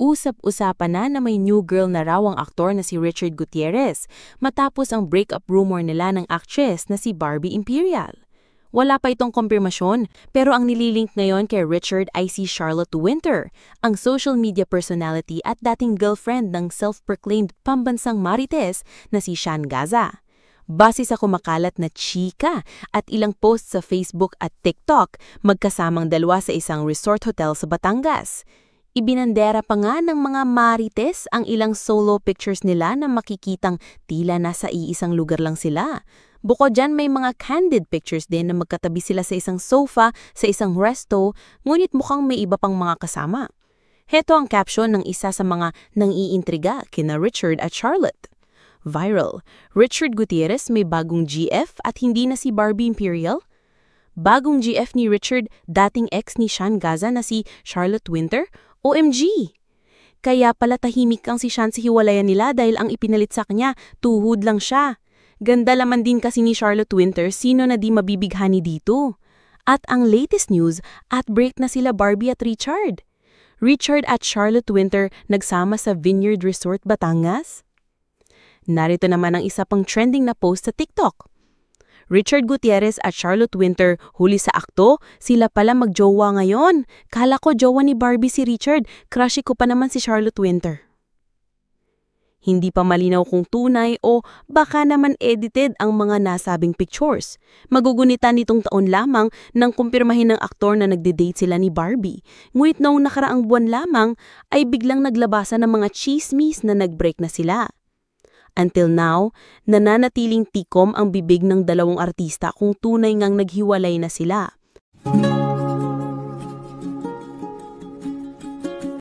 Usap-usapan na may new girl na raw ang aktor na si Richard Gutierrez matapos ang breakup rumor nila ng actress na si Barbie Imperial. Wala pa itong kumpirmasyon, pero ang nililink ngayon kay Richard ay si Charlotte Winter, ang social media personality at dating girlfriend ng self-proclaimed pambansang marites na si Sean Gaza. Base sa kumakalat na chika at ilang posts sa Facebook at TikTok, magkasamang dalawa sa isang resort hotel sa Batangas. Ibinandera pa nga ng mga marites ang ilang solo pictures nila na makikitang tila nasa iisang lugar lang sila. Bukod dyan, may mga candid pictures din na magkatabi sila sa isang sofa, sa isang resto, ngunit mukhang may iba pang mga kasama. Heto ang caption ng isa sa mga nang-iintriga kina Richard at Charlotte. Viral, Richard Gutierrez may bagong GF at hindi na si Barbie Imperial? Bagong GF ni Richard, dating ex ni Sean Gaza na si Charlotte Winter? OMG! Kaya pala tahimik ang si Sean sa hiwalayan nila dahil ang ipinalit sa kanya, tuhod lang siya. Ganda laman din kasi ni Charlotte Winter, sino na di mabibighani dito. At ang latest news, at break na sila Barbie at Richard. Richard at Charlotte Winter nagsama sa Vineyard Resort, Batangas. Narito naman ang isa pang trending na post sa TikTok. Richard Gutierrez at Charlotte Winter huli sa akto, sila pala magjowa ngayon. Kala ko jowa ni Barbie si Richard, crush ko pa naman si Charlotte Winter. Hindi pa malinaw kung tunay o baka naman edited ang mga nasabing pictures. Magugunitan nitong taon lamang nang kumpirmahin ng aktor na nagde-date sila ni Barbie. Ngunit noong nakaraang buwan lamang ay biglang naglabasan ng mga chismis na nag-break na sila. Until now, nananatiling tikom ang bibig ng dalawang artista kung tunay ngang naghiwalay na sila.